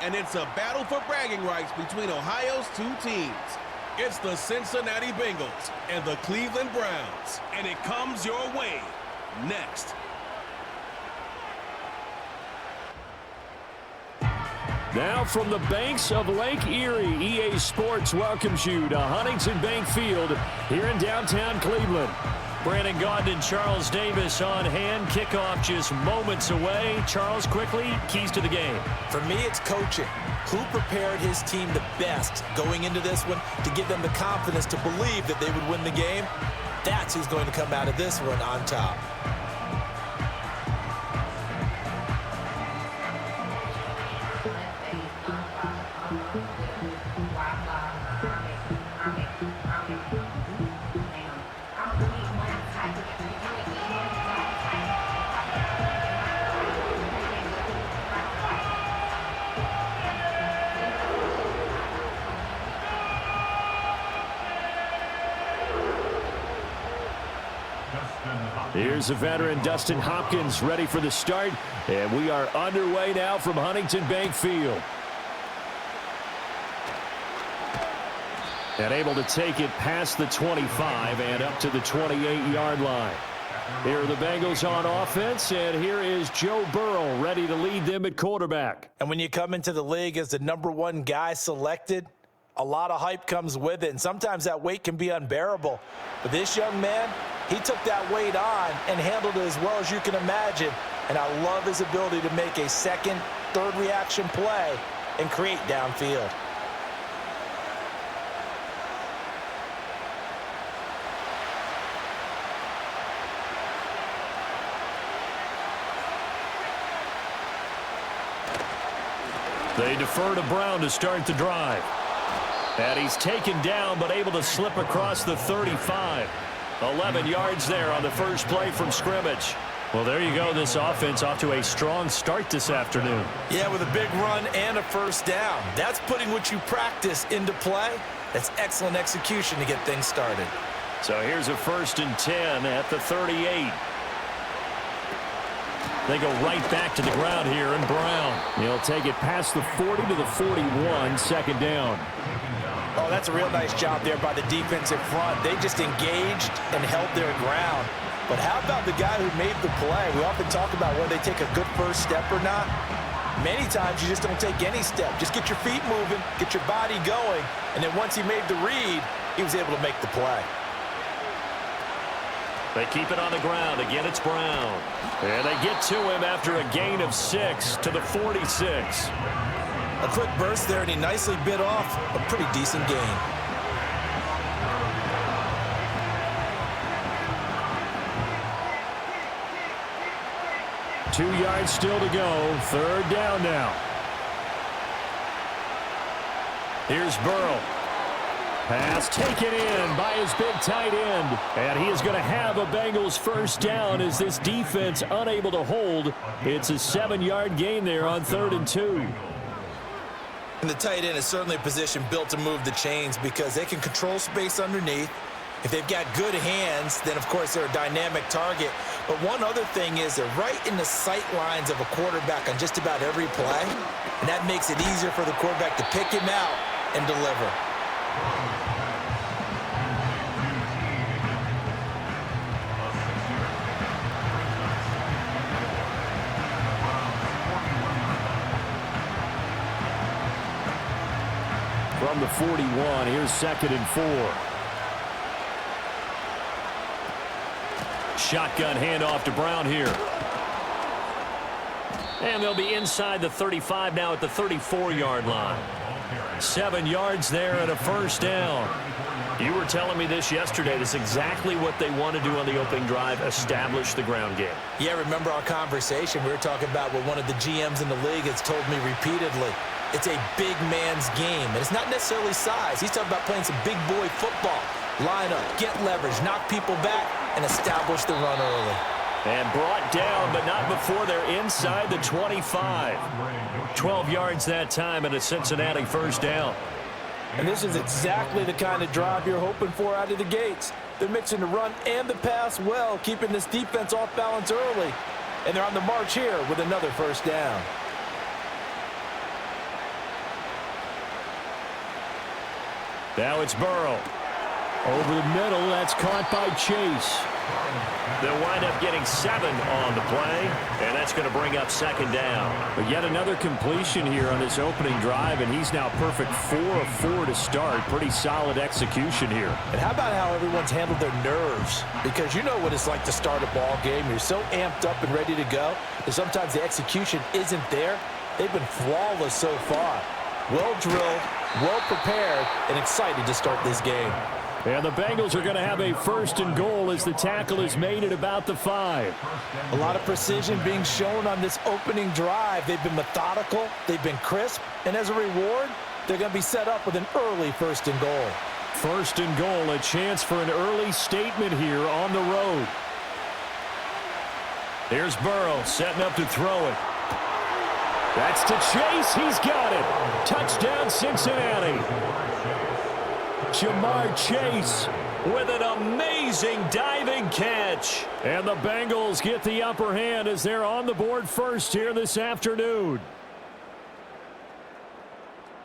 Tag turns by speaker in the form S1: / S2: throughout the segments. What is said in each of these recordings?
S1: and it's a battle for bragging rights between Ohio's two teams. It's the Cincinnati Bengals and the Cleveland Browns, and it comes your way next.
S2: Now from the banks of Lake Erie, EA Sports welcomes you to Huntington Bank Field here in downtown Cleveland. Brandon Gaudin and Charles Davis on hand. Kickoff just moments away. Charles, quickly, keys to the game.
S3: For me, it's coaching. Who prepared his team the best going into this one to give them the confidence to believe that they would win the game? That's who's going to come out of this one on top.
S2: Here's the veteran Dustin Hopkins ready for the start, and we are underway now from Huntington Bank Field. And able to take it past the 25 and up to the 28-yard line. Here are the Bengals on offense, and here is Joe Burrow ready to lead them at quarterback.
S3: And when you come into the league as the #1 guy selected, a lot of hype comes with it, and sometimes that weight can be unbearable. But this young man, he took that weight on and handled it as well as you can imagine. And I love his ability to make a second, third reaction play and create downfield.
S2: They defer to Brown to start the drive. And he's taken down but able to slip across the 35. 11 yards there on the first play from scrimmage. Well, there you go. This offense off to a strong start this afternoon.
S3: Yeah, with a big run and a first down. That's putting what you practice into play. That's excellent execution to get things started.
S2: So here's a 1st and 10 at the 38. They go right back to the ground here, and Brown. He'll take it past the 40 to the 41, second down.
S3: Oh, that's a real nice job there by the defensive front. They just engaged and held their ground. But how about the guy who made the play? We often talk about whether they take a good first step or not. Many times you just don't take any step. Just get your feet moving, get your body going, and then once he made the read, he was able to make the play.
S2: They keep it on the ground. Again, it's Brown. And they get to him after a gain of 6 to the 46.
S3: A quick burst there, and he nicely bit off a pretty decent gain.
S2: Two yards still to go. Third down now. Here's Burrow. Pass taken in by his big tight end. And he is going to have a Bengals first down as this defense unable to hold. It's a 7-yard gain there on 3rd and 2.
S3: And the tight end is certainly a position built to move the chains because they can control space underneath. If they've got good hands, then, of course, they're a dynamic target. But one other thing is they're right in the sight lines of a quarterback on just about every play. And that makes it easier for the quarterback to pick him out and deliver.
S2: From the 41, here's 2nd and 4. Shotgun handoff to Brown here. And they'll be inside the 35 now at the 34-yard line. 7 yards there and a first down. You were telling me this yesterday. That's exactly what they want to do on the opening drive, establish the ground game.
S3: Yeah, remember our conversation? We were talking about what one of the GMs in the league has told me repeatedly. It's a big man's game, and it's not necessarily size. He's talking about playing some big boy football. Line up, get leverage, knock people back, and establish the run early.
S2: And brought down, but not before they're inside the 25. 12 yards that time and a Cincinnati first down.
S3: And this is exactly the kind of drive you're hoping for out of the gates. They're mixing the run and the pass well, keeping this defense off balance early. And they're on the march here with another first down.
S2: Now it's Burrow. Over the middle, that's caught by Chase. They'll wind up getting 7 on the play, and that's going to bring up second down.
S4: But yet another completion here on this opening drive, and he's now perfect 4 of 4 to start. Pretty solid execution here.
S3: And how about how everyone's handled their nerves? Because you know what it's like to start a ball game. You're so amped up and ready to go that sometimes the execution isn't there. They've been flawless so far. Well drilled, well prepared, and excited to start this game.
S2: And the Bengals are going to have a 1st and goal as the tackle is made at about the 5.
S3: A lot of precision being shown on this opening drive. They've been methodical, they've been crisp, and as a reward, they're going to be set up with an early 1st and goal.
S2: 1st and goal, a chance for an early statement here on the road. Here's Burrow setting up to throw it. That's to Chase. He's got it. Touchdown, Cincinnati. Jamar Chase with an amazing diving catch. And the Bengals get the upper hand as they're on the board first here this afternoon.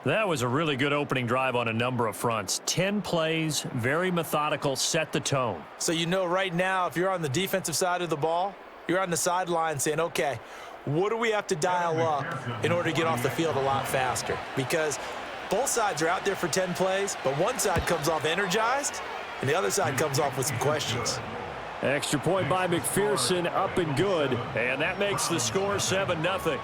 S4: That was a really good opening drive on a number of fronts. 10 plays, very methodical, set the tone.
S3: So you know right now, if you're on the defensive side of the ball, you're on the sideline saying, okay, what do we have to dial up in order to get off the field a lot faster? Because both sides are out there for 10 plays, but one side comes off energized, and the other side comes off with some questions.
S2: Extra point by McPherson, up and good. And that makes the score 7-0.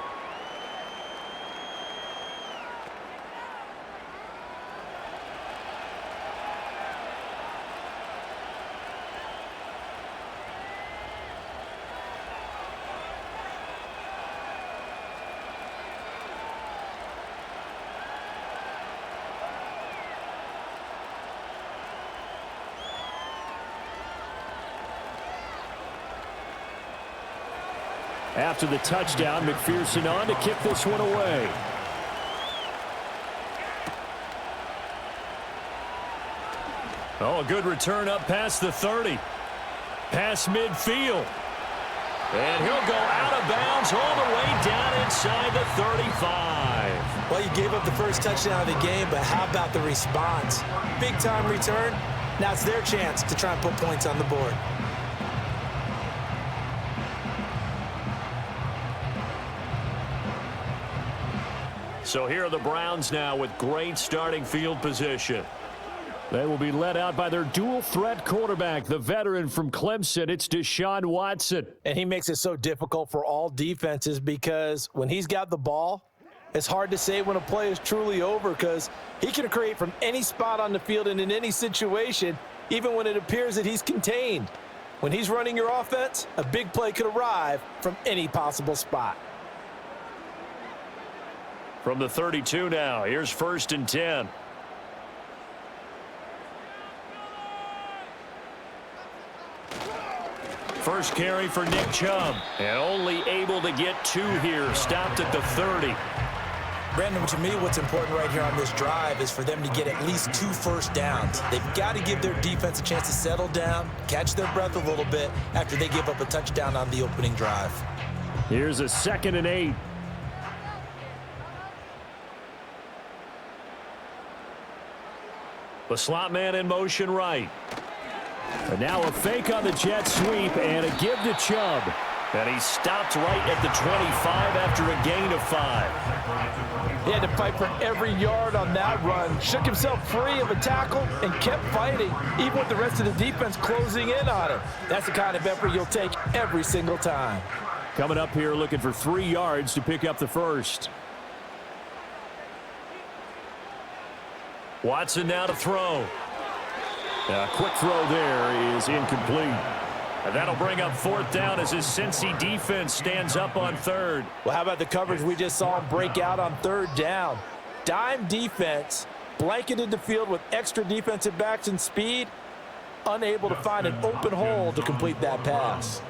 S2: After the touchdown, McPherson on to kick this one away. Oh, a good return up past the 30. Past midfield. And he'll go out of bounds all the way down inside the 35.
S3: Well, you gave up the first touchdown of the game, but how about the response? Big-time return. Now it's their chance to try and put points on the board.
S2: So here are the Browns now with great starting field position. They will be led out by their dual-threat quarterback, the veteran from Clemson. It's Deshaun Watson.
S3: And he makes it so difficult for all defenses because when he's got the ball, it's hard to say when a play is truly over because he can create from any spot on the field and in any situation, even when it appears that he's contained. When he's running your offense, a big play could arrive from any possible spot.
S2: From the 32 now, here's 1st and 10. First carry for Nick Chubb, and only able to get 2 here, stopped at the 30.
S3: Brandon, to me, what's important right here on this drive is for them to get at least 2 first downs. They've got to give their defense a chance to settle down, catch their breath a little bit after they give up a touchdown on the opening drive.
S2: Here's a 2nd and 8. The slot man in motion right. And now a fake on the jet sweep and a give to Chubb. And he stopped right at the 25 after a gain of 5.
S3: He had to fight for every yard on that run. Shook himself free of a tackle and kept fighting, even with the rest of the defense closing in on him. That's the kind of effort you'll take every single time.
S2: Coming up here looking for 3 yards to pick up the first. Watson now to throw. A quick throw there is incomplete. And that'll bring up 4th down as his Cincy defense stands up on 3rd.
S3: Well, how about the coverage we just saw him break out on 3rd down? Dime defense, blanketed the field with extra defensive backs and speed, unable to find an open hole to complete that pass.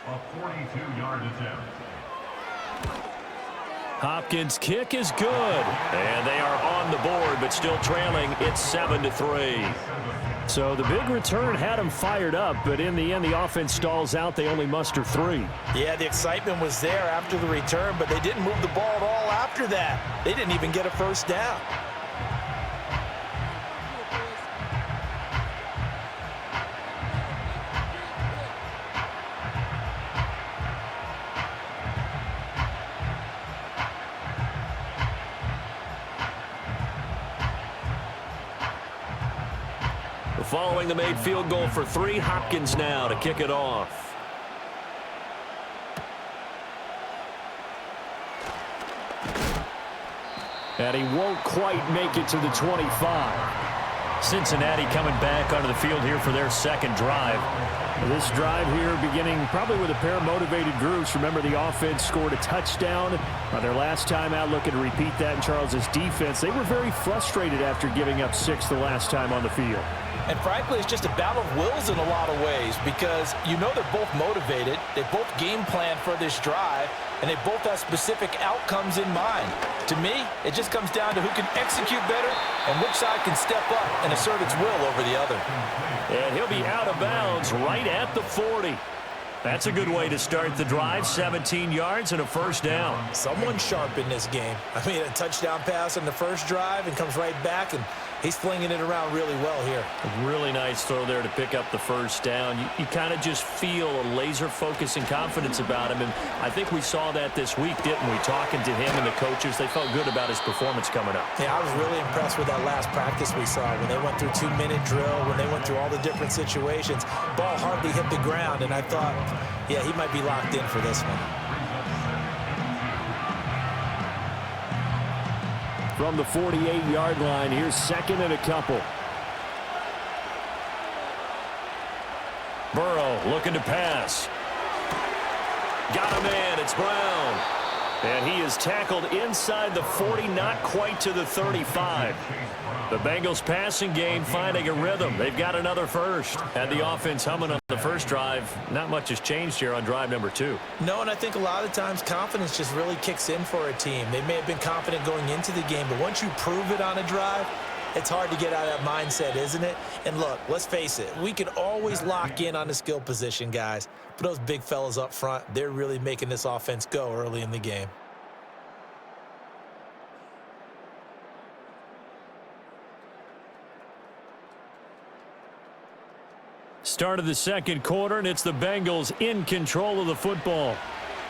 S5: A 42-yard attempt.
S2: Hopkins' kick is good. And they are on the board, but still trailing. It's 7-3. So the big return had them fired up, but in the end, the offense stalls out. They only muster 3.
S3: Yeah, the excitement was there after the return, but they didn't move the ball at all after that. They didn't even get a first down.
S2: Following the made field goal for 3, Hopkins now to kick it off. And he won't quite make it to the 25. Cincinnati coming back onto the field here for their second drive.
S4: This drive here beginning probably with a pair of motivated groups. Remember, the offense scored a touchdown on their last time out. Looking to repeat that in Charles's defense. They were very frustrated after giving up 6 the last time on the field.
S3: And frankly, it's just a battle of wills in a lot of ways because you know they're both motivated. They both game plan for this drive, and they both have specific outcomes in mind. To me, it just comes down to who can execute better and which side can step up and assert its will over the other.
S2: And he'll be out of bounds right at the 40. That's a good way to start the drive. 17 yards and a first down.
S3: Someone sharp in this game. I mean, a touchdown pass on the first drive and comes right back, and he's flinging it around really well here.
S2: A really nice throw there to pick up the first down. You kind of just feel a laser focus and confidence about him, and I think we saw that this week, didn't we? Talking to him and the coaches, they felt good about his performance coming up.
S3: Yeah, I was really impressed with that last practice we saw when they went through 2-minute drill, when they went through all the different situations. Ball hardly hit the ground, and I thought, yeah, he might be locked in for this one.
S4: From the 48-yard line, here's second and a couple.
S2: Burrow looking to pass. Got a man. It's Brown. And he is tackled inside the 40, not quite to the 35. The Bengals passing game finding a rhythm. They've got another first. And the offense humming on the first drive. Not much has changed here on drive number 2.
S3: No, and I think a lot of times confidence just really kicks in for a team. They may have been confident going into the game, but once you prove it on a drive, it's hard to get out of that mindset, isn't it? And look, let's face it, we can always lock in on the skill position, guys. But those big fellas up front, they're really making this offense go early in the game.
S2: Start of the second quarter, and it's the Bengals in control of the football.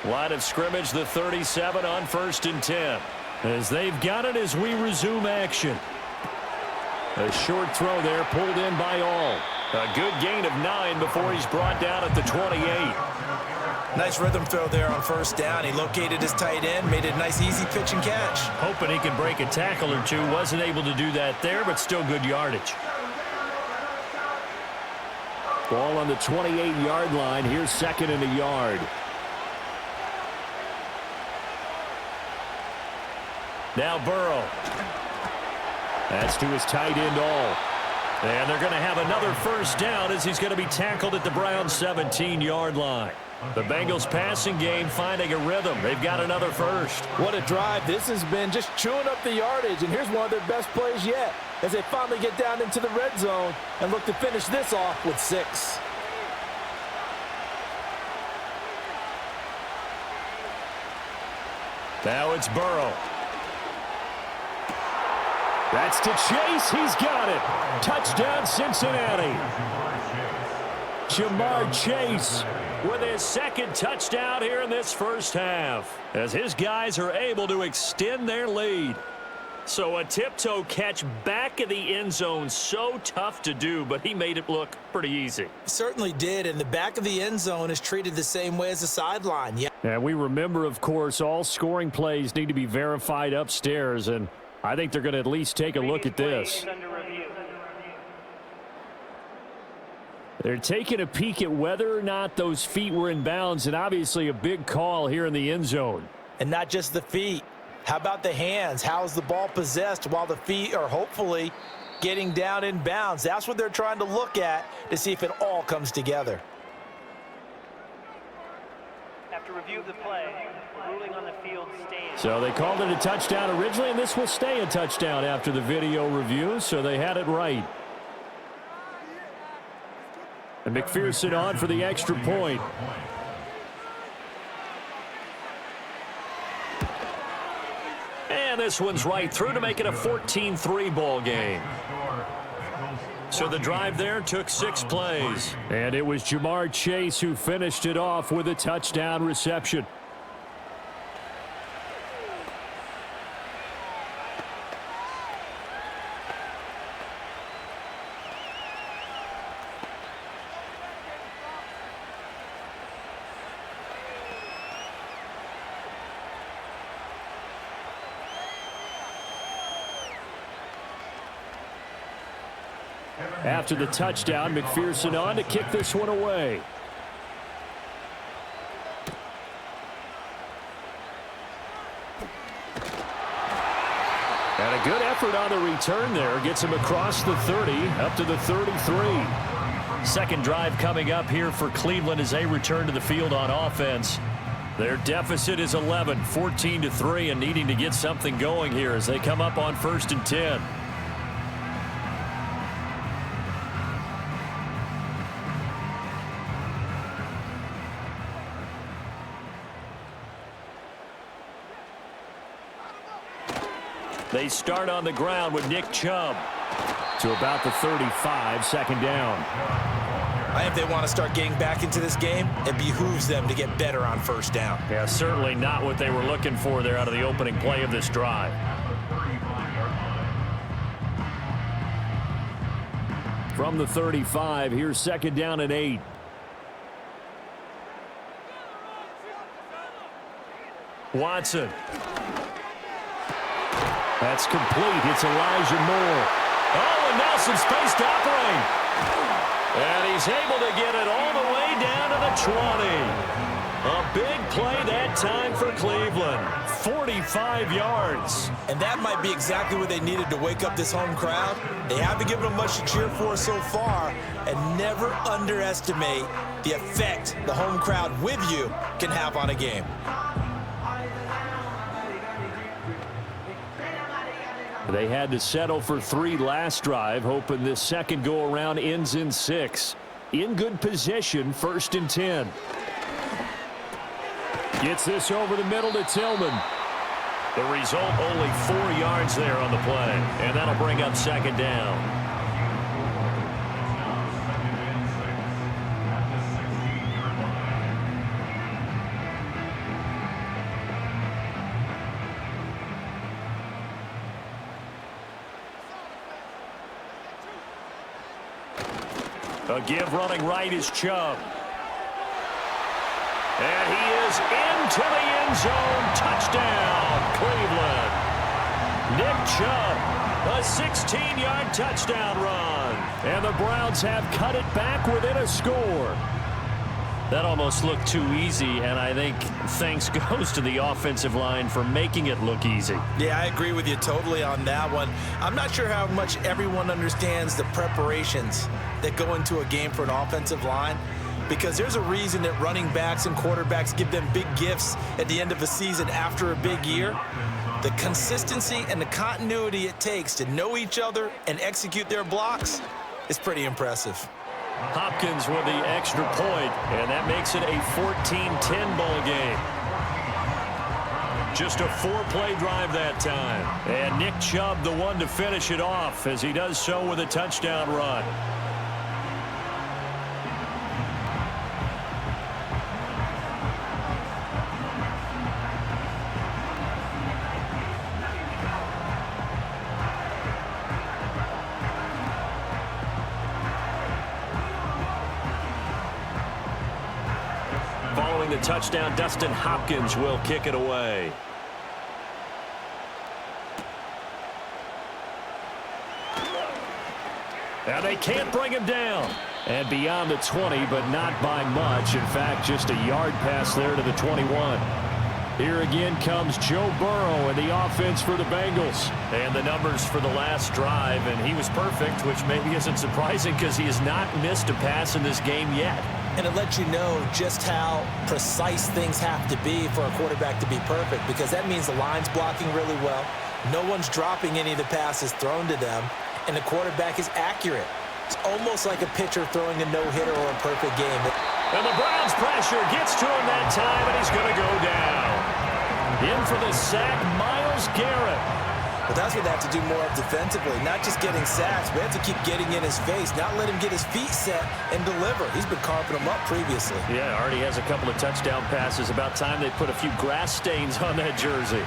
S2: Line of scrimmage, the 37 on 1st and 10. As they've got it as we resume action. A short throw there, pulled in by All. A good gain of 9 before he's brought down at the 28.
S3: Nice rhythm throw there on first down. He located his tight end, made it a nice easy pitch and catch.
S2: Hoping he can break a tackle or two. Wasn't able to do that there, but still good yardage.
S4: Ball on the 28-yard line. Here's second and a yard.
S2: Now Burrow. That's to his tight end All. And they're going to have another first down as he's going to be tackled at the Browns' 17-yard line. The Bengals passing game finding a rhythm. They've got another first.
S3: What a drive this has been, just chewing up the yardage. And here's one of their best plays yet as they finally get down into the red zone and look to finish this off with 6.
S2: Now it's Burrow.
S4: That's to Chase. He's got it. Touchdown, Cincinnati.
S2: Jamar Chase with his second touchdown here in this first half as his guys are able to extend their lead. So a tiptoe catch back of the end zone, so tough to do, but he made it look pretty easy.
S3: Certainly did, and the back of the end zone is treated the same way as the sideline. Yeah.
S4: And we remember, of course, all scoring plays need to be verified upstairs, and I think they're going to at least take a look at this. They're taking a peek at whether or not those feet were in bounds, and obviously a big call here in the end zone.
S3: And not just the feet. How about the hands? How's the ball possessed while the feet are hopefully getting down in bounds? That's what they're trying to look at to see if it all comes together.
S6: After review of the play, the ruling on the field stands.
S4: So they called it a touchdown originally, and this will stay a touchdown after the video review, so they had it right. And McPherson on for the extra point.
S2: And this one's right through to make it a 14-3 ball game. So the drive there took 6 plays.
S4: And it was Jamar Chase who finished it off with a touchdown reception. After the touchdown, McPherson on to kick this one away. And a good effort on the return there. Gets him across the 30, up to the 33.
S2: Second drive coming up here for Cleveland as they return to the field on offense. Their deficit is 11, 14-3, and needing to get something going here as they come up on 1st and 10. They start on the ground with Nick Chubb.
S4: To about the 35, second down.
S3: I think if they want to start getting back into this game, it behooves them to get better on 1st down.
S2: Yeah, certainly not what they were looking for there out of the opening play of this drive.
S4: From the 35, here's second down and 8.
S2: Watson. That's complete. It's Elijah Moore. Oh, and now some space to operate. And he's able to get it all the way down to the 20. A big play that time for Cleveland. 45 yards.
S3: And that might be exactly what they needed to wake up this home crowd. They haven't given them much to cheer for so far. And never underestimate the effect the home crowd with you can have on a game.
S4: They had to settle for 3 last drive, hoping this second go-around ends in 6. In good position, 1st and 10. Gets this over the middle to Tillman.
S2: The result, only 4 yards there on the play. And that'll bring up second down. A give running right is Chubb. And he is into the end zone. Touchdown, Cleveland. Nick Chubb, a 16-yard touchdown run.
S4: And the Browns have cut it back within a score.
S2: That almost looked too easy, and I think thanks goes to the offensive line for making it look easy.
S3: Yeah, I agree with you totally on that one. I'm not sure how much everyone understands the preparations that go into a game for an offensive line, because there's a reason that running backs and quarterbacks give them big gifts at the end of a season after a big year. The consistency and the continuity it takes to know each other and execute their blocks is pretty impressive.
S2: Hopkins with the extra point, and that makes it a 14-10 ball game. Just a 4-play drive that time. And Nick Chubb the one to finish it off as he does so with a touchdown run. Following the touchdown, Dustin Hopkins will kick it away. Now they can't bring him down.
S4: And beyond the 20, but not by much. In fact, just a yard pass there to the 21. Here again comes Joe Burrow and the offense for the Bengals.
S2: And the numbers for the last drive, and he was perfect, which maybe isn't surprising because he has not missed a pass in this game yet.
S3: And it lets you know just how precise things have to be for a quarterback to be perfect, because that means the line's blocking really well. No one's dropping any of the passes thrown to them, and the quarterback is accurate. It's almost like a pitcher throwing a no-hitter or a perfect game.
S2: And the Browns pressure gets to him that time, and he's going to go down. In for the sack, Myles Garrett.
S3: But that's what they have to do more of defensively, not just getting sacks, but they have to keep getting in his face, not let him get his feet set and deliver. He's been carving them up previously.
S2: Yeah, already has a couple of touchdown passes. About time they put a few grass stains on that jersey.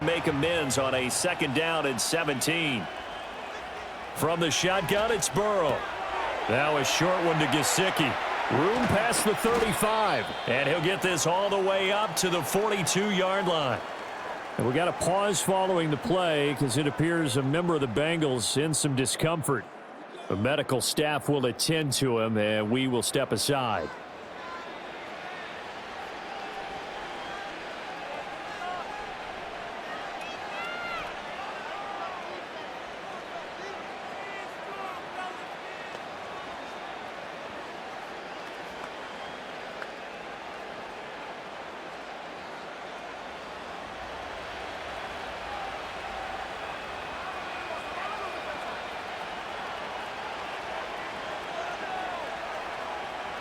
S2: Make amends on a 2nd down and 17. From the shotgun, it's Burrow. Now a short one to Gesicki. Room past the 35. And he'll get this all the way up to the 42-yard line.
S4: And we got a pause following the play because it appears a member of the Bengals in some discomfort. The medical staff will attend to him, and we will step aside.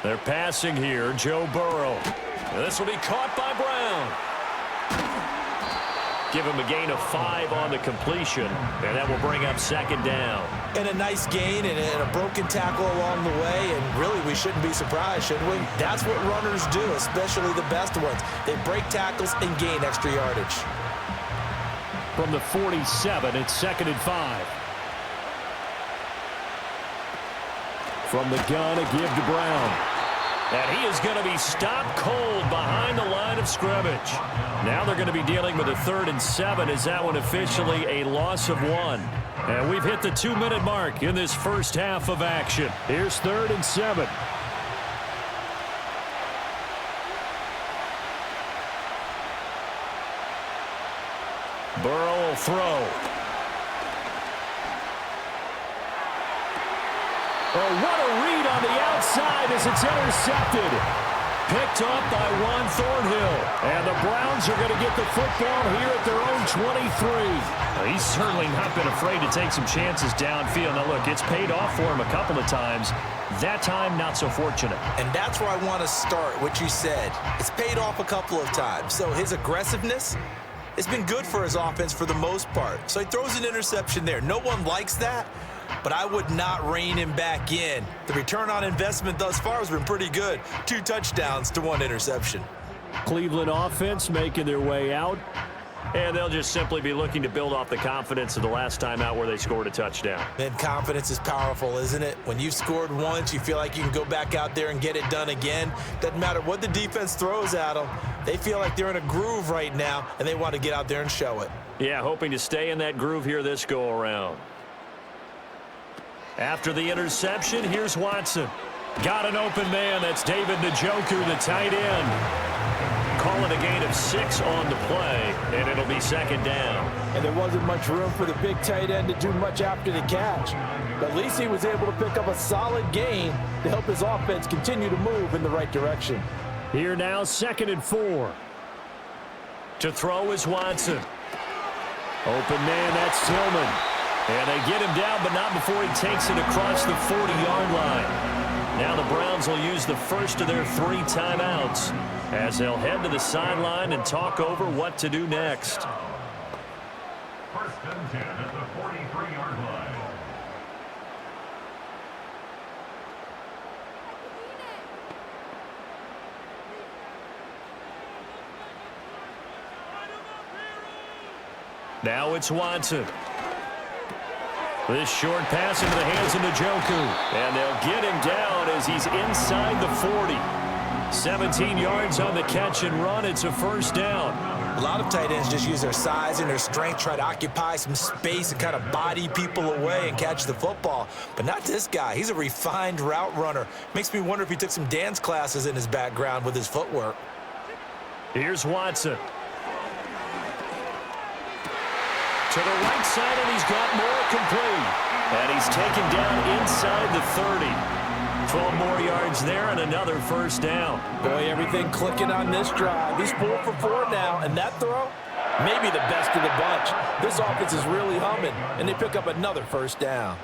S2: They're passing here, Joe Burrow. This will be caught by Brown. Give him a gain of 5 on the completion, and that will bring up 2nd down.
S3: And a nice gain and a broken tackle along the way, and really we shouldn't be surprised, should we? That's what runners do, especially the best ones. They break tackles and gain extra yardage.
S4: From the 47, it's 2nd and 5. From the gun, a give to Brown.
S2: And he is going to be stopped cold behind the line of scrimmage. Now they're going to be dealing with a 3rd and 7. Is that one officially a loss of 1? And we've hit the 2-minute mark in this first half of action.
S4: Here's 3rd and 7.
S2: Burrow will throw.
S4: Oh, what a read on the outside as it's intercepted.
S2: Picked up by Juan Thornhill.
S4: And the Browns are going to get the football here at their own 23.
S2: Well, he's certainly not been afraid to take some chances downfield. Now, look, it's paid off for him a couple of times. That time, not so fortunate.
S3: And that's where I want to start, what you said. It's paid off a couple of times. So his aggressiveness, it's been good for his offense for the most part. So he throws an interception there. No one likes that, but I would not rein him back in. The return on investment thus far has been pretty good. 2 touchdowns to 1 interception.
S4: Cleveland offense making their way out.
S2: And they'll just simply be looking to build off the confidence of the last time out where they scored a touchdown.
S3: Man, confidence is powerful, isn't it? When you've scored once, you feel like you can go back out there and get it done again. Doesn't matter what the defense throws at them. They feel like they're in a groove right now, and they want to get out there and show it.
S2: Yeah, hoping to stay in that groove here this go-around. After the interception, here's Watson. Got an open man. That's David Njoku, the tight end. Call it a gain of 6 on the play, and it'll be 2nd down.
S7: And there wasn't much room for the big tight end to do much after the catch. But at least he was able to pick up a solid gain to help his offense continue to move in the right direction.
S4: Here now, 2nd and 4.
S2: To throw is Watson.
S4: Open man, that's Tillman.
S2: And they get him down, but not before he takes it across the 40-yard line. Now the Browns will use the first of their 3 timeouts as they'll head to the sideline and talk over what to do next.
S5: 1st and 10 at the 43-yard line.
S2: Now it's Watson. This short pass into the hands of Njoku. And they'll get him down as he's inside the 40. 17 yards on the catch and run. It's a 1st down.
S3: A lot of tight ends just use their size and their strength, try to occupy some space and kind of body people away and catch the football. But not this guy. He's a refined route runner. Makes me wonder if he took some dance classes in his background with his footwork.
S2: Here's Watson. To the right side, and he's got more complete. And he's taken down inside the 30. 12 more yards there and another 1st down.
S7: Boy, everything clicking on this drive. He's 4 for 4 now, and that throw, maybe the best of the bunch. This offense is really humming, and they pick up another 1st down.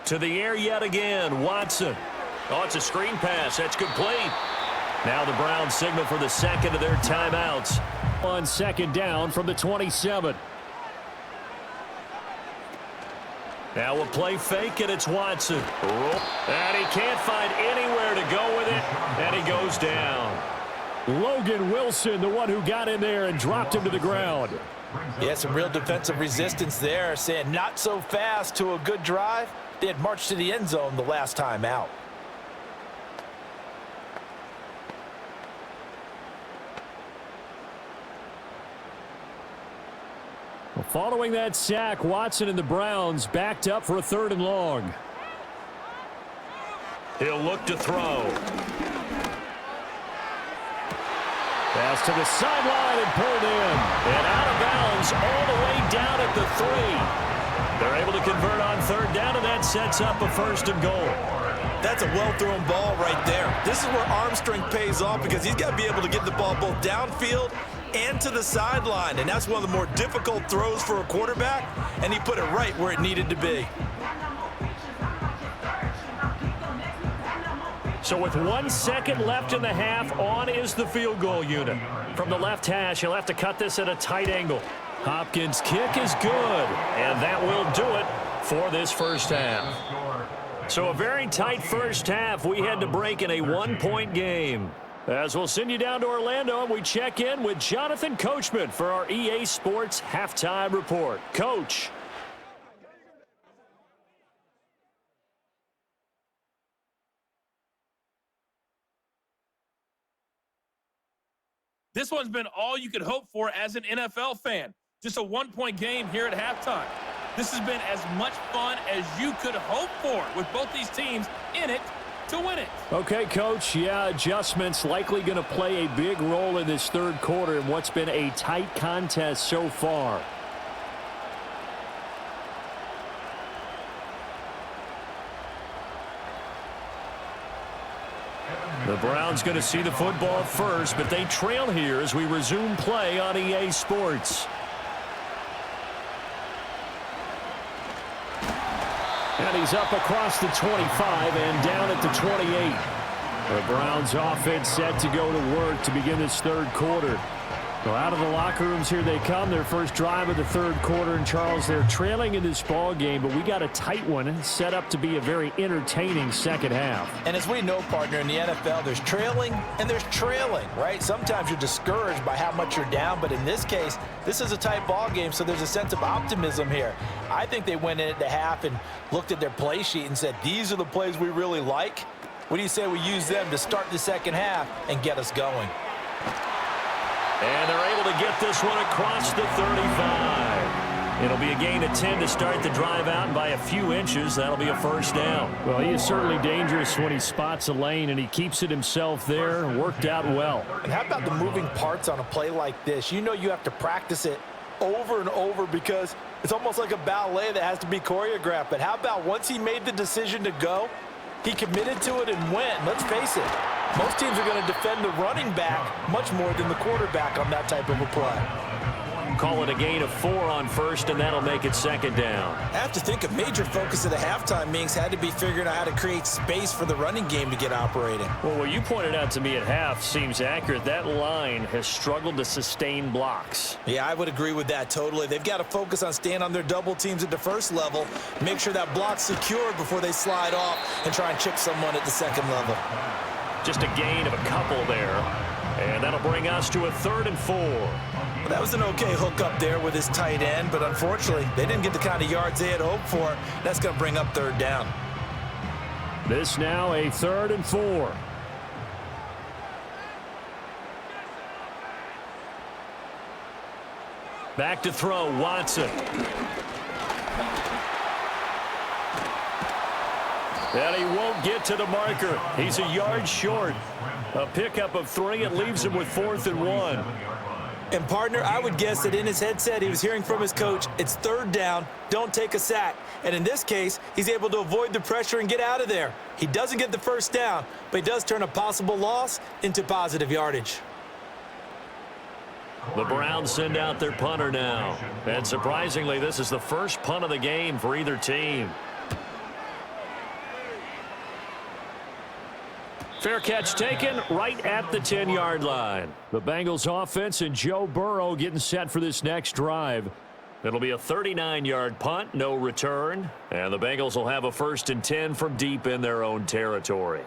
S2: To the air yet again, Watson. Oh, it's a screen pass. That's complete. Now the Browns signal for the 2nd of their timeouts.
S4: On 2nd down from the 27.
S2: Now a play fake, and it's Watson. And he can't find anywhere to go with it, and he goes down.
S4: Logan Wilson, the one who got in there and dropped him to the ground.
S7: Yeah, some real defensive resistance there, saying not so fast to a good drive. They had marched to the end zone the last time out.
S4: Well, following that sack, Watson and the Browns backed up for a 3rd and long.
S2: He'll look to throw.
S4: Pass to the sideline and pulled in.
S2: And out of bounds all the way down at the 3. They're able to convert on 3rd down, and that sets up a 1st and goal.
S3: That's a well-thrown ball right there. This is where arm strength pays off because he's got to be able to get the ball both downfield and to the sideline. And that's one of the more difficult throws for a quarterback, and he put it right where it needed to be.
S2: So with 1 second left in the half, on is the field goal unit. From the left hash, he'll have to cut this at a tight angle. Hopkins' kick is good, and that will do it for this first half. So a very tight first half. We had to break in a 1-point game. As we'll send you down to Orlando, and we check in with Jonathan Coachman for our EA Sports Halftime Report. Coach.
S8: This one's been all you could hope for as an NFL fan. Just a 1-point game here at halftime. This has been as much fun as you could hope for with both these teams in it to win it.
S4: Okay, Coach. Yeah, adjustments likely going to play a big role in this 3rd quarter in what's been a tight contest so far.
S2: The Browns going to see the football first, but they trail here as we resume play on EA Sports.
S4: And he's up across the 25 and down at the 28. The Browns offense set to go to work to begin this 3rd quarter. Well, out of the locker rooms here they come. Their first drive of the 3rd quarter. And, Charles, they're trailing in this ball game, but we got a tight one set up to be a very entertaining second half.
S7: And as we know, partner, in the NFL, there's trailing and there's trailing, right? Sometimes you're discouraged by how much you're down, but in this case, this is a tight ball game, so there's a sense of optimism here. I think they went in at the half and looked at their play sheet and said, these are the plays we really like. What do you say we use them to start the second half and get us going?
S2: And they're able to get this one across the 35. It'll be a gain of 10 to start the drive out, and by a few inches, that'll be a 1st down.
S4: Well, he is certainly dangerous when he spots a lane, and he keeps it himself there. Worked out well.
S7: And how about the moving parts on a play like this? You know you have to practice it over and over because it's almost like a ballet that has to be choreographed. But how about once he made the decision to go, he committed to it and went. Let's face it, most teams are going to defend the running back much more than the quarterback on that type of a play.
S2: Call it a gain of 4 on 1st, and that'll make it 2nd down.
S3: I have to think a major focus of the halftime meetings had to be figuring out how to create space for the running game to get operating.
S2: Well, what you pointed out to me at half seems accurate. That line has struggled to sustain blocks.
S3: Yeah, I would agree with that totally. They've got to focus on staying on their double teams at the 1st level, make sure that block's secured before they slide off and try and chip someone at the 2nd level.
S2: Just a gain of a couple there. And that'll bring us to a 3rd and 4.
S3: Well, that was an okay hook up there with his tight end, but unfortunately, they didn't get the kind of yards they had hoped for. That's going to bring up 3rd down.
S4: This now a 3rd and 4.
S2: Back to throw, Watson. And he won't get to the marker. He's a yard short. A pickup of 3. It leaves him with 4th and 1.
S3: And, partner, I would guess that in his headset he was hearing from his coach, it's 3rd down, don't take a sack. And in this case, he's able to avoid the pressure and get out of there. He doesn't get the 1st down, but he does turn a possible loss into positive yardage.
S2: The Browns send out their punter now. And surprisingly, this is the first punt of the game for either team. Fair catch taken right at the 10-yard line.
S4: The Bengals offense and Joe Burrow getting set for this next drive.
S2: It'll be a 39-yard punt, no return. And the Bengals will have a 1st and 10 from deep in their own territory.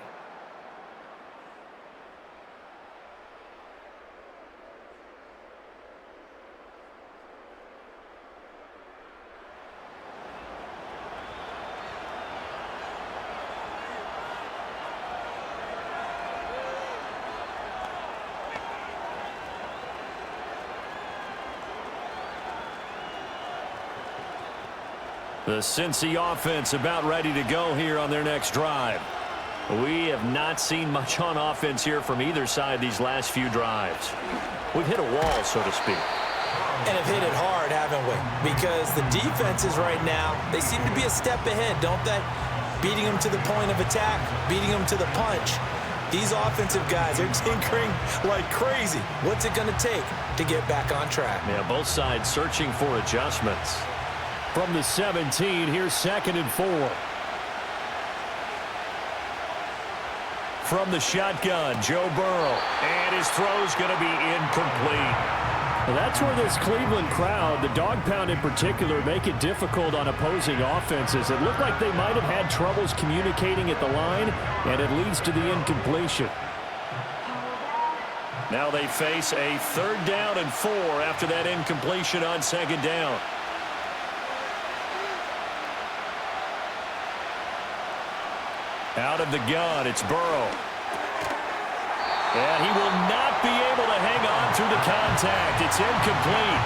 S2: The Cincy offense about ready to go here on their next drive. We have not seen much on offense here from either side these last few drives. We've hit a wall, so to speak.
S3: And have hit it hard, haven't we? Because the defenses right now, they seem to be a step ahead, don't they? Beating them to the point of attack, beating them to the punch. These offensive guys are tinkering like crazy. What's it going to take to get back on track?
S2: Yeah, both sides searching for adjustments.
S4: From the 17, here's 2nd and 4.
S2: From the shotgun, Joe Burrow. And his throw's going to be incomplete.
S4: Well, that's where this Cleveland crowd, the dog pound in particular, make it difficult on opposing offenses. It looked like they might have had troubles communicating at the line, and it leads to the incompletion.
S2: Now they face a 3rd down and 4 after that incompletion on 2nd down. Out of the gun, it's Burrow. And he will not be able to hang on through the contact. It's incomplete.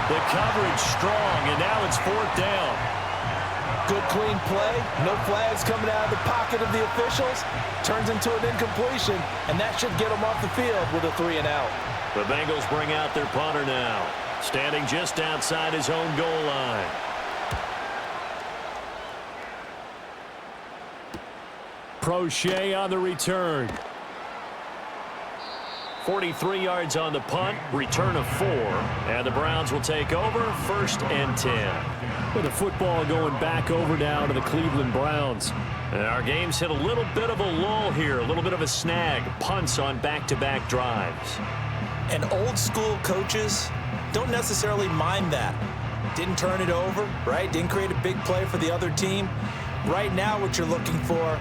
S2: The coverage strong, and now it's 4th down.
S7: Good, clean play. No flags coming out of the pocket of the officials. Turns into an incompletion, and that should get them off the field with a 3 and out.
S2: The Bengals bring out their punter now, standing just outside his own goal line.
S4: Prochet on the return.
S2: 43 yards on the punt, return of 4, and the Browns will take over 1st and 10.
S4: With the football going back over now to the Cleveland Browns.
S2: And our game's hit a little bit of a lull here, a little bit of a snag, punts on back-to-back drives.
S3: And old school coaches don't necessarily mind that. Didn't turn it over, right? Didn't create a big play for the other team. Right now what you're looking for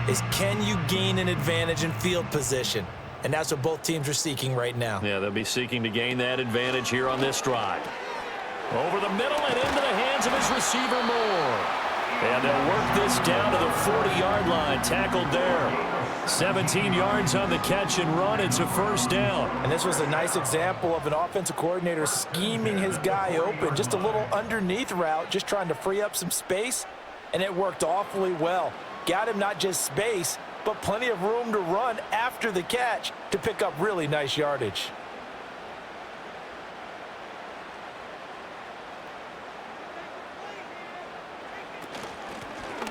S3: is, can you gain an advantage in field position? And that's what both teams are seeking right now.
S2: Yeah, they'll be seeking to gain that advantage here on this drive. Over the middle and into the hands of his receiver, Moore. And they'll work this down to the 40-yard line, tackled there. 17 yards on the catch and run. It's a 1st down.
S7: And this was a nice example of an offensive coordinator scheming his guy open. Just a little underneath route, just trying to free up some space. And it worked awfully well. Got him not just space, but plenty of room to run after the catch to pick up really nice yardage.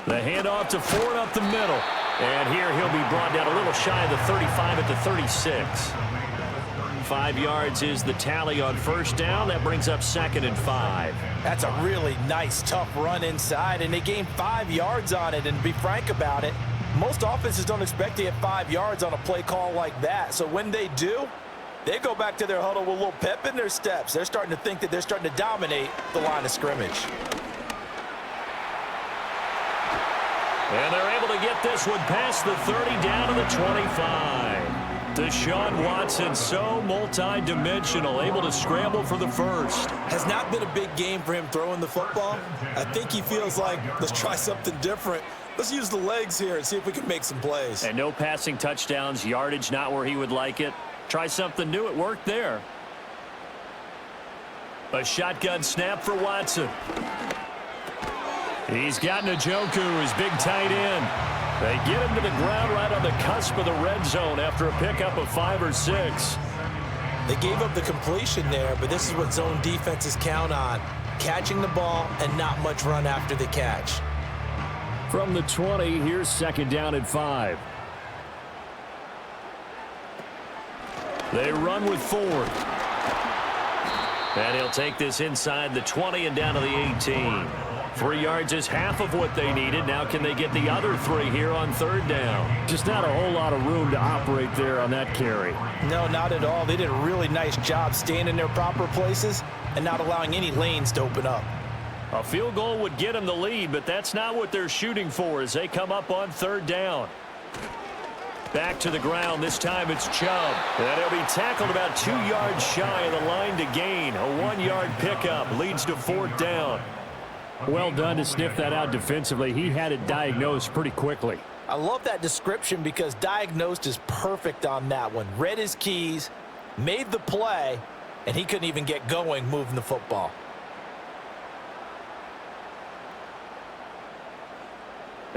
S2: The handoff to Ford up the middle. And here he'll be brought down a little shy of the 35 at the 36. 5 yards is the tally on 1st down. That brings up 2nd and 5.
S7: That's a really nice, tough run inside, and they gained 5 yards on it. And to be frank about it, most offenses don't expect to get 5 yards on a play call like that. So when they do, they go back to their huddle with a little pep in their steps. They're starting to think that they're starting to dominate the line of scrimmage.
S2: And they're able to get this one past the 30 down to the 25. Deshaun Watson, so multi-dimensional, able to scramble for the 1st.
S3: Has not been a big game for him throwing the football. I think he feels like, let's try something different. Let's use the legs here and see if we can make some plays.
S2: And no passing touchdowns, yardage not where he would like it. Try something new, it worked there. A shotgun snap for Watson. He's got Njoku, his big tight end. They get him to the ground right on the cusp of the red zone after a pickup of 5 or 6.
S3: They gave up the completion there, but this is what zone defenses count on. Catching the ball and not much run after the catch.
S4: From the 20, here's 2nd down and 5.
S2: They run with Ford. And he'll take this inside the 20 and down to the 18. 3 yards is half of what they needed. Now can they get the other 3 here on 3rd down?
S4: Just not a whole lot of room to operate there on that carry.
S7: No, not at all. They did a really nice job staying in their proper places and not allowing any lanes to open up.
S2: A field goal would get them the lead, but that's not what they're shooting for as they come up on 3rd down. Back to the ground. This time it's Chubb. And he'll be tackled about 2 yards shy of the line to gain. A 1-yard pickup leads to 4th down.
S4: Well done to sniff that out defensively. He had it diagnosed pretty quickly.
S7: I love that description because diagnosed is perfect on that one. Read his keys, made the play, and he couldn't even get going moving the football.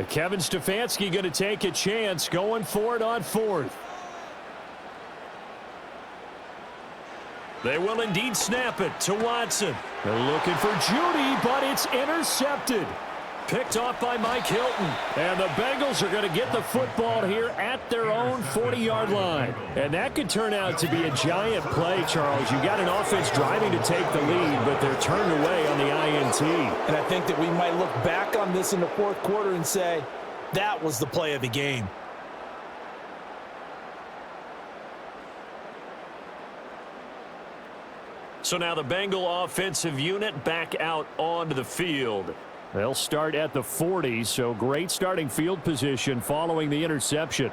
S4: Kevin Stefanski going to take a chance going for it on 4th. They will indeed snap it to Watson. They're looking for Judy, but it's intercepted. Picked off by Mike Hilton. And the Bengals are going to get the football here at their own 40-yard line. And that could turn out to be a giant play, Charles. You got an offense driving to take the lead, but they're turned away on the INT.
S7: And I think that we might look back on this in the 4th quarter and say, that was the play of the game.
S2: So now the Bengal offensive unit back out onto the field.
S4: They'll start at the 40, so great starting field position following the interception.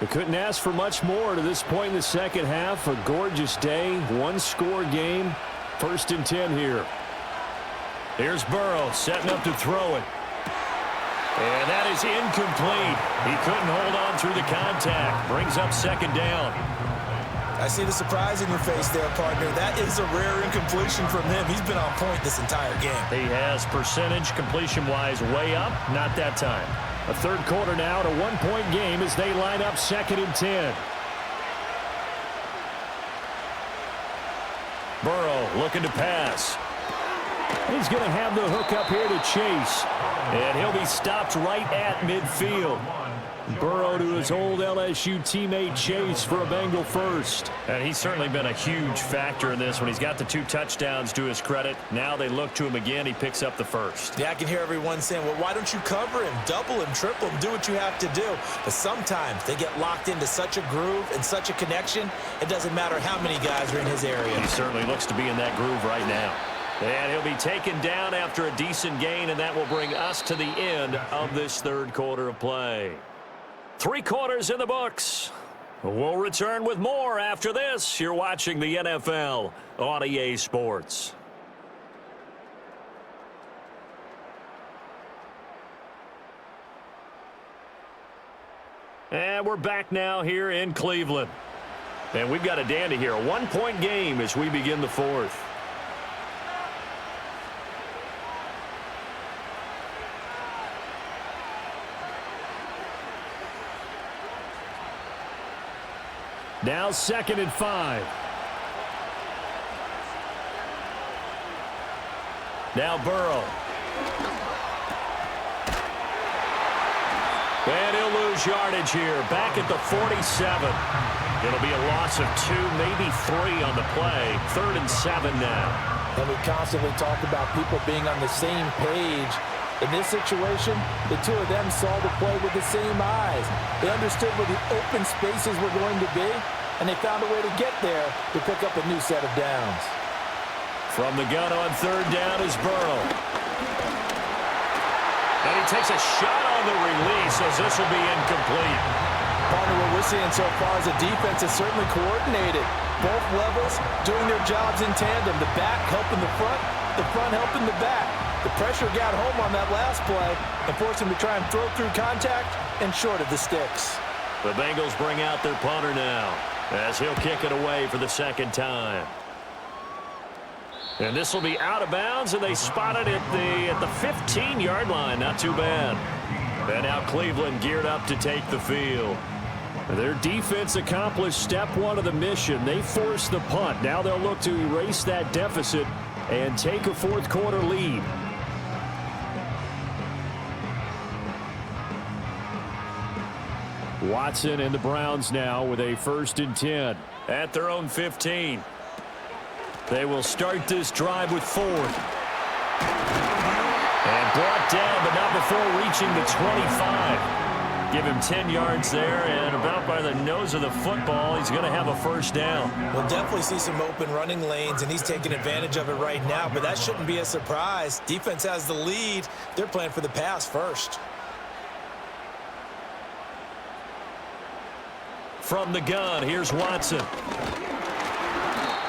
S4: They couldn't ask for much more to this point in the second half. A gorgeous day, one-score game. 1st and 10 here.
S2: Here's Burrow setting up to throw it. And that is incomplete. He couldn't hold on through the contact. Brings up 2nd down.
S3: I see the surprise in your face there, partner. That is a rare incompletion from him. He's been on point this entire game.
S2: He has percentage completion-wise way up. Not that time.
S4: A 3rd quarter now, to 1-point game as they line up 2nd and 10.
S2: Burrow looking to pass.
S4: He's going to have the hook up here to Chase.
S2: And he'll be stopped right at midfield.
S4: Burrow to his old LSU teammate Chase for a Bengal first.
S2: And he's certainly been a huge factor in this when he's got the 2 touchdowns to his credit. Now they look to him again. He picks up the first.
S3: Yeah, I can hear everyone saying, well, why don't you cover him, double him, triple him, do what you have to do. But sometimes they get locked into such a groove and such a connection, it doesn't matter how many guys are in his area.
S2: He certainly looks to be in that groove right now. And he'll be taken down after a decent gain, and that will bring us to the end of this 3rd quarter of play. 3 quarters in the books. We'll return with more after this. You're watching the NFL on EA Sports. And we're back now here in Cleveland. And we've got a dandy here. A 1-point game as we begin the 4th.
S4: Now 2nd and 5.
S2: Now Burrow. And he'll lose yardage here. Back at the 47. It'll be a loss of 2, maybe 3 on the play. 3rd and 7 now.
S7: And we constantly talk about people being on the same page. In this situation, the 2 of them saw the play with the same eyes. They understood where the open spaces were going to be, and they found a way to get there to pick up a new set of downs.
S2: From the gun on 3rd down is Burrow. And he takes a shot on the release as this will be incomplete.
S7: Partner, what we're seeing so far is the defense is certainly coordinated. Both levels doing their jobs in tandem. The back helping the front helping the back. The pressure got home on that last play and forced him to try and throw through contact and short of the sticks.
S2: The Bengals bring out their punter now as he'll kick it away for the 2nd time. And this will be out of bounds, and they spot it at the 15-yard line. Not too bad. And now Cleveland geared up to take the field.
S4: Their defense accomplished step 1 of the mission. They forced the punt. Now they'll look to erase that deficit and take a 4th quarter lead. Watson and the Browns now with a 1st and 10.
S2: At their own 15. They will start this drive with 4. And brought down, but not before reaching the 25. Give him 10 yards there, and about by the nose of the football, he's going to have a 1st down.
S3: We'll definitely see some open running lanes, and he's taking advantage of it right now, but that shouldn't be a surprise. Defense has the lead. They're playing for the pass first.
S2: From the gun, here's Watson.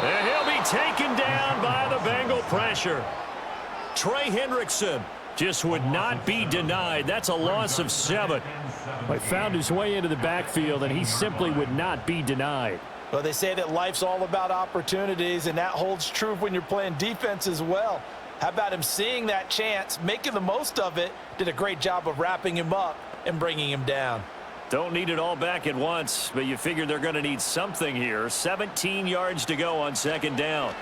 S2: And he'll be taken down by the Bengal pressure. Trey Hendrickson just would not be denied. That's a loss of 7.
S4: He found his way into the backfield, and he simply would not be denied.
S7: Well, they say that life's all about opportunities, and that holds true when you're playing defense as well. How about him seeing that chance, making the most of it, did a great job of wrapping him up and bringing him down.
S2: Don't need it all back at once, but you figure they're going to need something here. 17 yards to go on 2nd down.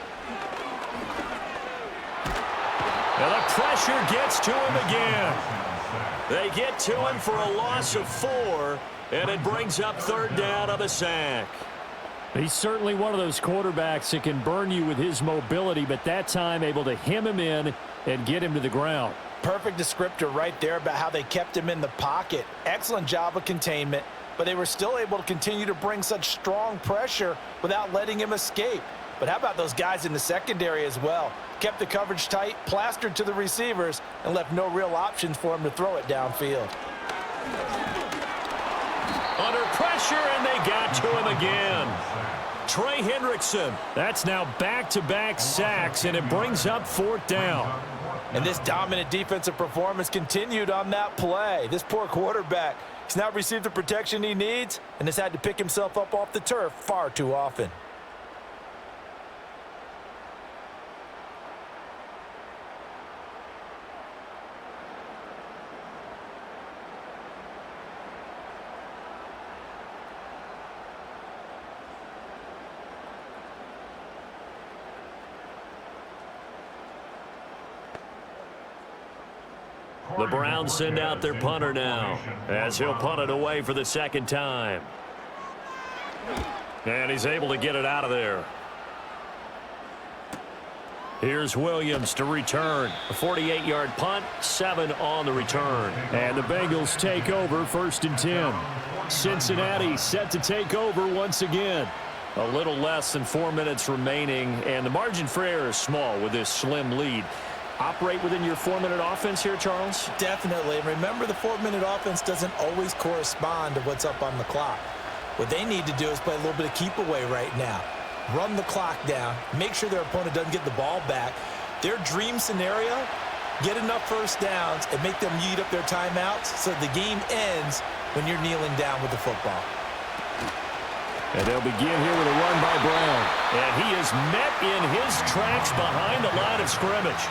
S2: And the pressure gets to him again. They get to him for a loss of 4, and it brings up 3rd down of a sack.
S4: He's certainly one of those quarterbacks that can burn you with his mobility, but that time able to hem him in and get him to the ground.
S7: Perfect descriptor right there about how they kept him in the pocket. Excellent job of containment, but they were still able to continue to bring such strong pressure without letting him escape. But how about those guys in the secondary as well? Kept the coverage tight, plastered to the receivers, and left no real options for him to throw it downfield.
S2: Under pressure, and they got to him again. Trey Hendrickson. That's now back-to-back sacks, and it brings up 4th down.
S7: And this dominant defensive performance continued on that play. This poor quarterback, he's not received the protection he needs and has had to pick himself up off the turf far too often.
S2: The Browns send out their punter now as he'll punt it away for the 2nd time. And he's able to get it out of there. Here's Williams to return. A 48-yard punt, 7 on the return.
S4: And the Bengals take over 1st and 10. Cincinnati set to take over once again.
S2: A little less than 4 minutes remaining, and the margin for error is small with this slim lead. Operate within your 4-minute offense here, Charles?
S7: Definitely. And remember, the 4-minute offense doesn't always correspond to what's up on the clock. What they need to do is play a little bit of keep away right now. Run the clock down. Make sure their opponent doesn't get the ball back. Their dream scenario, get enough 1st downs and make them eat up their timeouts so the game ends when you're kneeling down with the football.
S4: And they'll begin here with a run by Brown.
S2: And he is met in his tracks behind the line of scrimmage.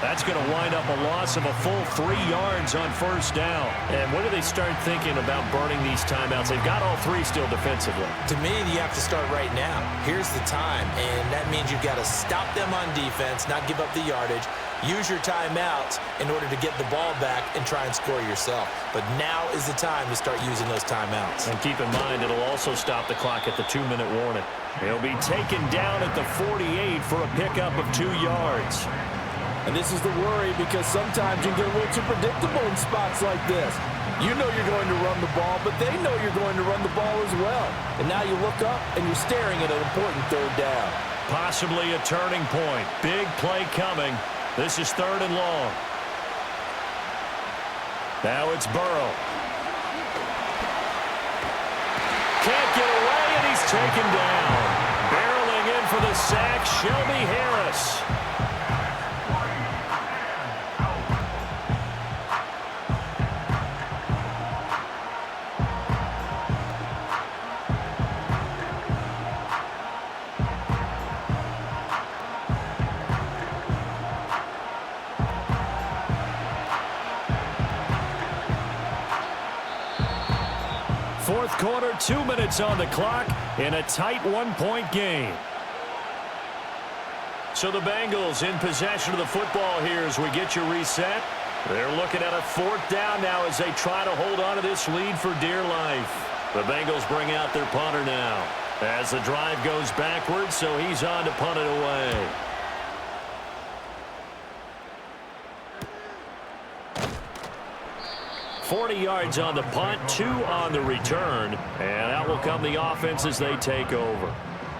S2: That's going to wind up a loss of a full 3 yards on 1st down. And when do they start thinking about burning these timeouts? They've got all 3 still defensively.
S7: To me, you have to start right now. Here's the time, and that means you've got to stop them on defense, not give up the yardage, use your timeouts in order to get the ball back and try and score yourself. But now is the time to start using those timeouts.
S2: And keep in mind, it'll also stop the clock at the 2-minute warning. He'll be taken down at the 48 for a pickup of 2 yards.
S7: And this is the worry because sometimes you get a little too predictable in spots like this. You know you're going to run the ball, but they know you're going to run the ball as well. And now you look up and you're staring at an important 3rd down.
S2: Possibly a turning point. Big play coming. This is 3rd and long. Now it's Burrow. Can't get away, and he's taken down. Barreling in for the sack, Shelby Harris. Fourth quarter, 2 minutes on the clock in a tight 1-point game. So the Bengals in possession of the football here as we get you reset. They're looking at a 4th down now as they try to hold on to this lead for dear life. The Bengals bring out their punter now as the drive goes backwards, so he's on to punt it away. $40 yards on the punt, 2 on the return, and out will come the offense as they take over.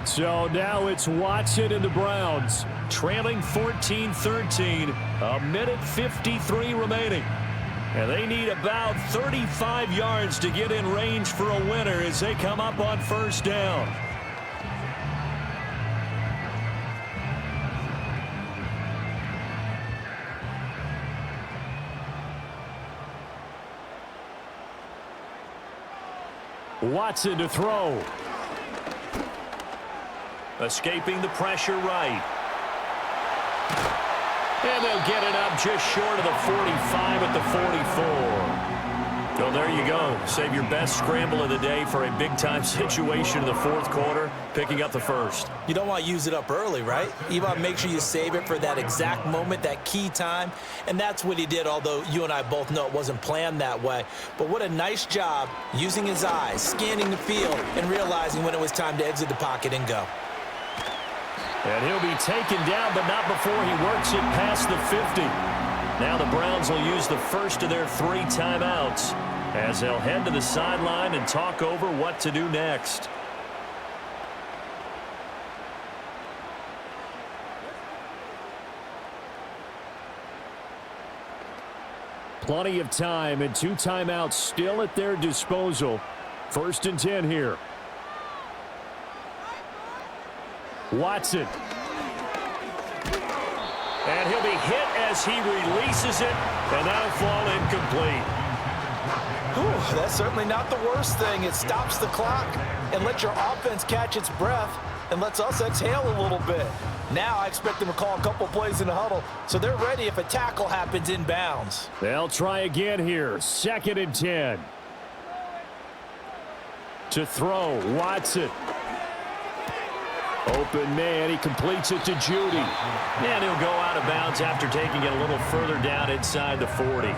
S4: So now it's Watson and the Browns.
S2: Trailing 14-13, a minute 53 remaining. And they need about 35 yards to get in range for a winner as they come up on 1st down.
S4: Watson to throw.
S2: Escaping the pressure right. And they'll get it up just short of the 45 at the 44. So there you go. Save your best scramble of the day for a big-time situation in the fourth quarter, picking up the first.
S3: You don't want to use it up early, right? You want to make sure you save it for that exact moment, that key time, and that's what he did, although you and I both know it wasn't planned that way. But what a nice job using his eyes, scanning the field, and realizing when it was time to exit the pocket and go.
S2: And he'll be taken down, but not before he works it past the 50. Now the Browns will use the first of their 3 timeouts as they'll head to the sideline and talk over what to do next.
S4: Plenty of time and 2 timeouts still at their disposal. 1st and 10 here. Watson.
S2: And he'll be hit as he releases it, and that'll fall incomplete.
S7: Whew, that's certainly not the worst thing. It stops the clock and lets your offense catch its breath and lets us exhale a little bit. Now I expect them to call a couple plays in the huddle so they're ready if a tackle happens inbounds.
S4: They'll try again here. 2nd and 10. To throw, Watson. Open man, he completes it to Judy.
S2: And he'll go out of bounds after taking it a little further down inside the 40.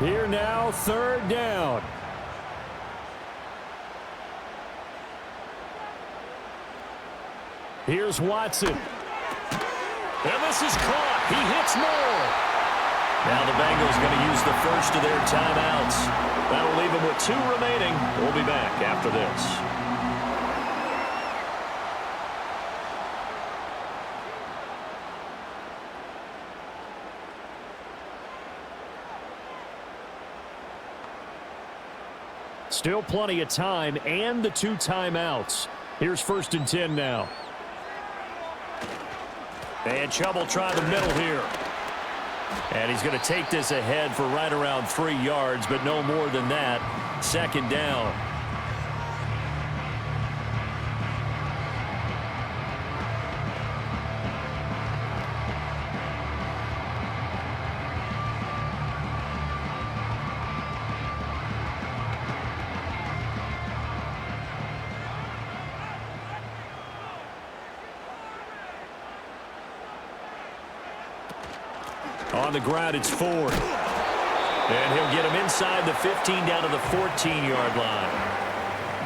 S4: Here now, 3rd down. Here's Watson.
S2: And this is caught. He hits more. Now the Bengals going to use the first of their timeouts. That'll leave them with 2 remaining. We'll be back after this.
S4: Still plenty of time and the 2 timeouts. Here's 1st and 10 now.
S2: And Chubb will try the middle here. And he's going to take this ahead for right around 3 yards, but no more than that. 2nd down. On the ground, it's Ford. And he'll get him inside the 15 down to the 14-yard line.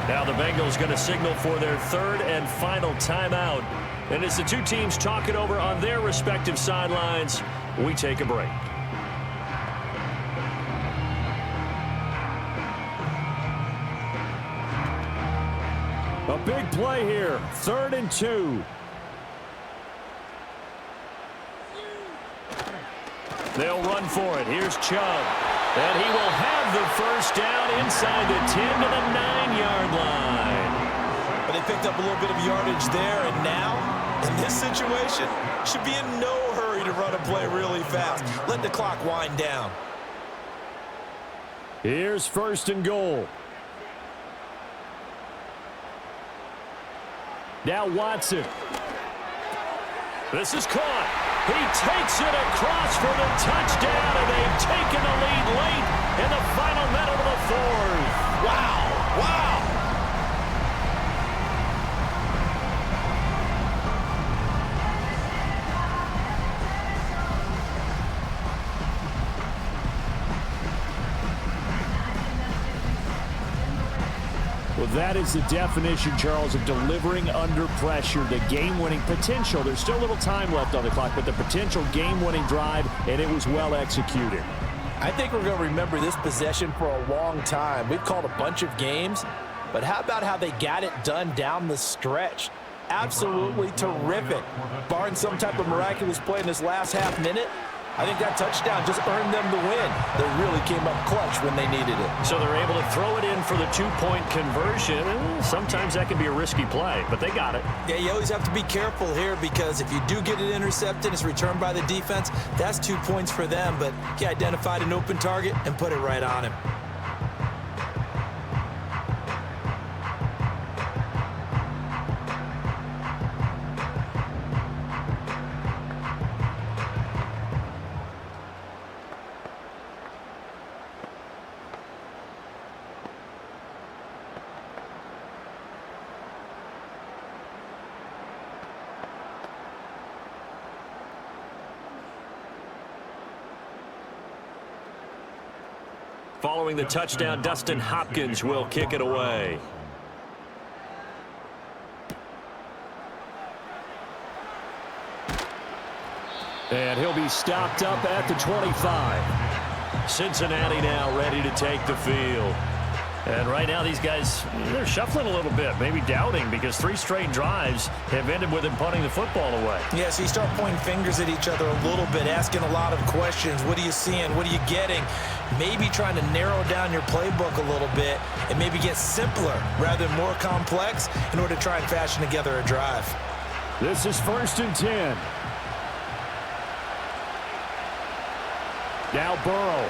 S2: Now the Bengals going to signal for their 3rd and final timeout. And as the 2 teams talk it over on their respective sidelines, we take a break.
S4: A big play here. 3rd and 2.
S2: They'll run for it. Here's Chubb. And he will have the first down inside the 10 to the 9-yard line.
S3: But they picked up a little bit of yardage there, and now, in this situation, should be in no hurry to run a play really fast. Let the clock wind down.
S4: Here's 1st and goal. Now Watson.
S2: This is caught. He takes it across for the touchdown, and they've taken the lead late in the final minute of the 4th.
S3: Wow! Wow!
S4: Well, that is the definition, Charles, of delivering under pressure. The game-winning potential. There's still a little time left on the clock, but the potential game-winning drive, and it was well executed.
S7: I think we're going to remember this possession for a long time. We've called a bunch of games, but how about how they got it done down the stretch? Absolutely terrific. Barring some type of miraculous play in this last half minute, I think that touchdown just earned them the win. They really came up clutch when they needed it.
S2: So they're able to throw it in for the two-point conversion. Sometimes that can be a risky play, but they got it.
S3: Yeah, you always have to be careful here because if you do get it intercepted, it's returned by the defense, that's 2 points for them. But he identified an open target and put it right on him.
S2: Following the touchdown, Dustin Hopkins will kick it away. And he'll be stopped up at the 25. Cincinnati now ready to take the field. And right now these guys, they're shuffling a little bit, maybe doubting, because 3 straight drives have ended with him punting the football away.
S3: Yeah, so you start pointing fingers at each other a little bit, asking a lot of questions. What are you seeing? What are you getting? Maybe trying to narrow down your playbook a little bit and maybe get simpler rather than more complex in order to try and fashion together a drive.
S4: This is 1st and 10. Now Burrow.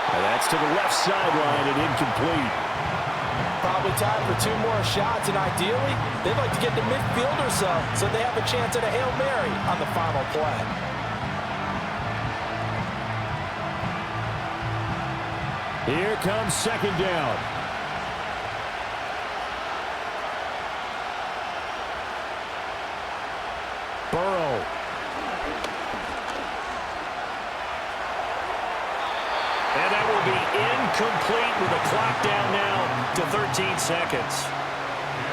S4: And that's to the left sideline and incomplete.
S7: Probably time for 2 more shots, and ideally, they'd like to get to midfield or so they have a chance at a Hail Mary on the final play.
S4: Here comes 2nd down. Burrow.
S2: And that will be incomplete with the clock down now to 13 seconds.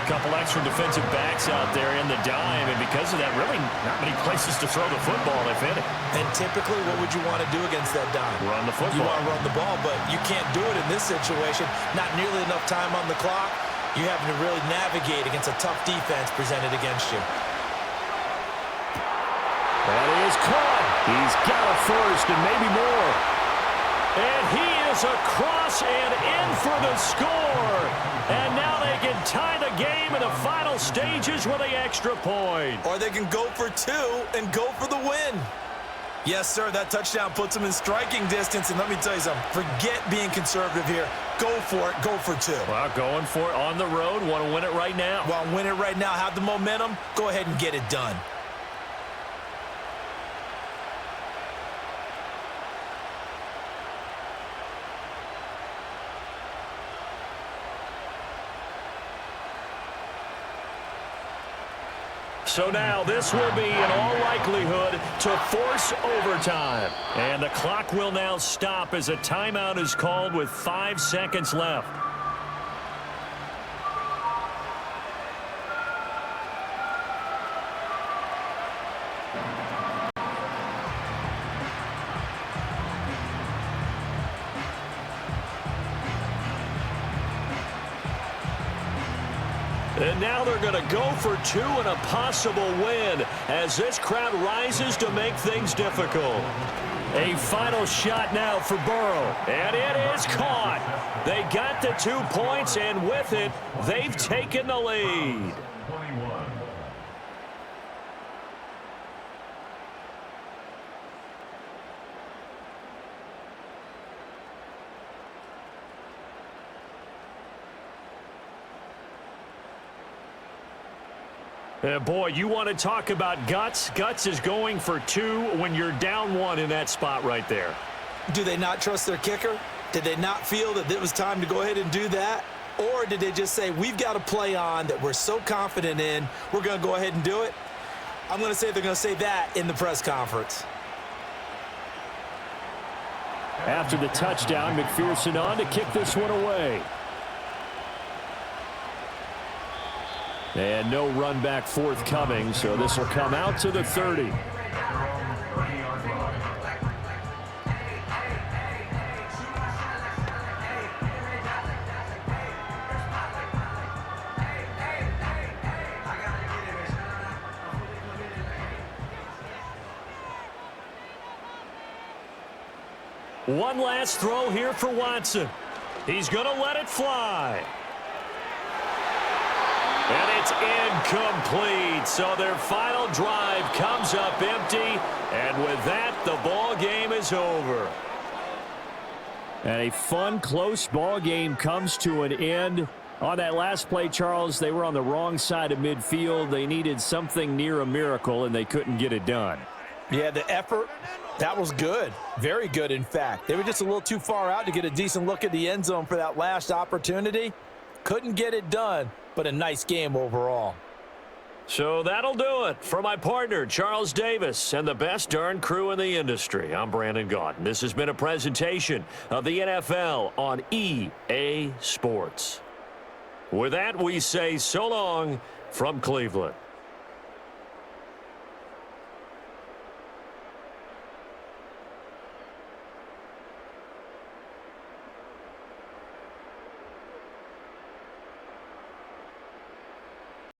S2: A couple extra defensive backs out there in the dime, and because of that, really not many places to throw the football if any.
S3: And typically, what would you want to do against that dime?
S2: Run the football.
S3: You want to run the ball, but you can't do it in this situation. Not nearly enough time on the clock. You having to really navigate against a tough defense presented against you.
S4: That is caught. He's got a first and maybe more.
S2: And he is across and in for the score. And now they can tie the game in the final stages with the extra point.
S3: Or they can go for 2 and go for the win. Yes, sir, that touchdown puts them in striking distance. And let me tell you something, forget being conservative here. Go for it, go for 2.
S2: Well, going for it on the road, want to win it right now.
S3: Well, win it right now, have the momentum, go ahead and get it done.
S2: So now this will be, in all likelihood, to force overtime. And the clock will now stop as a timeout is called with 5 seconds left. And now they're going to go for 2 and a possible win as this crowd rises to make things difficult. A final shot now for Burrow. And it is caught. They got the 2 points, and with it, they've taken the lead.
S5: 21.
S2: Boy, you want to talk about guts? Guts is going for 2 when you're down 1 in that spot right there.
S3: Do they not trust their kicker? Did they not feel that it was time to go ahead and do that? Or did they just say, we've got a play on that we're so confident in, we're going to go ahead and do it? I'm going to say they're going to say that in the press conference.
S4: After the touchdown, McPherson on to kick this one away. And no run back forthcoming, so this will come out to the 30.
S2: One last throw here for Watson. He's going to let it fly. And it's incomplete. So their final drive comes up empty. And with that, the ball game is over.
S4: And a fun, close ball game comes to an end. On that last play, Charles, they were on the wrong side of midfield. They needed something near a miracle, and they couldn't get it done.
S7: Yeah, the effort, that was good. Very good, in fact. They were just a little too far out to get a decent look at the end zone for that last opportunity. Couldn't get it done, but a nice game overall.
S2: So that'll do it. For my partner, Charles Davis, and the best darn crew in the industry, I'm Brandon Gaudin. This has been a presentation of the NFL on EA Sports. With that, we say so long from Cleveland.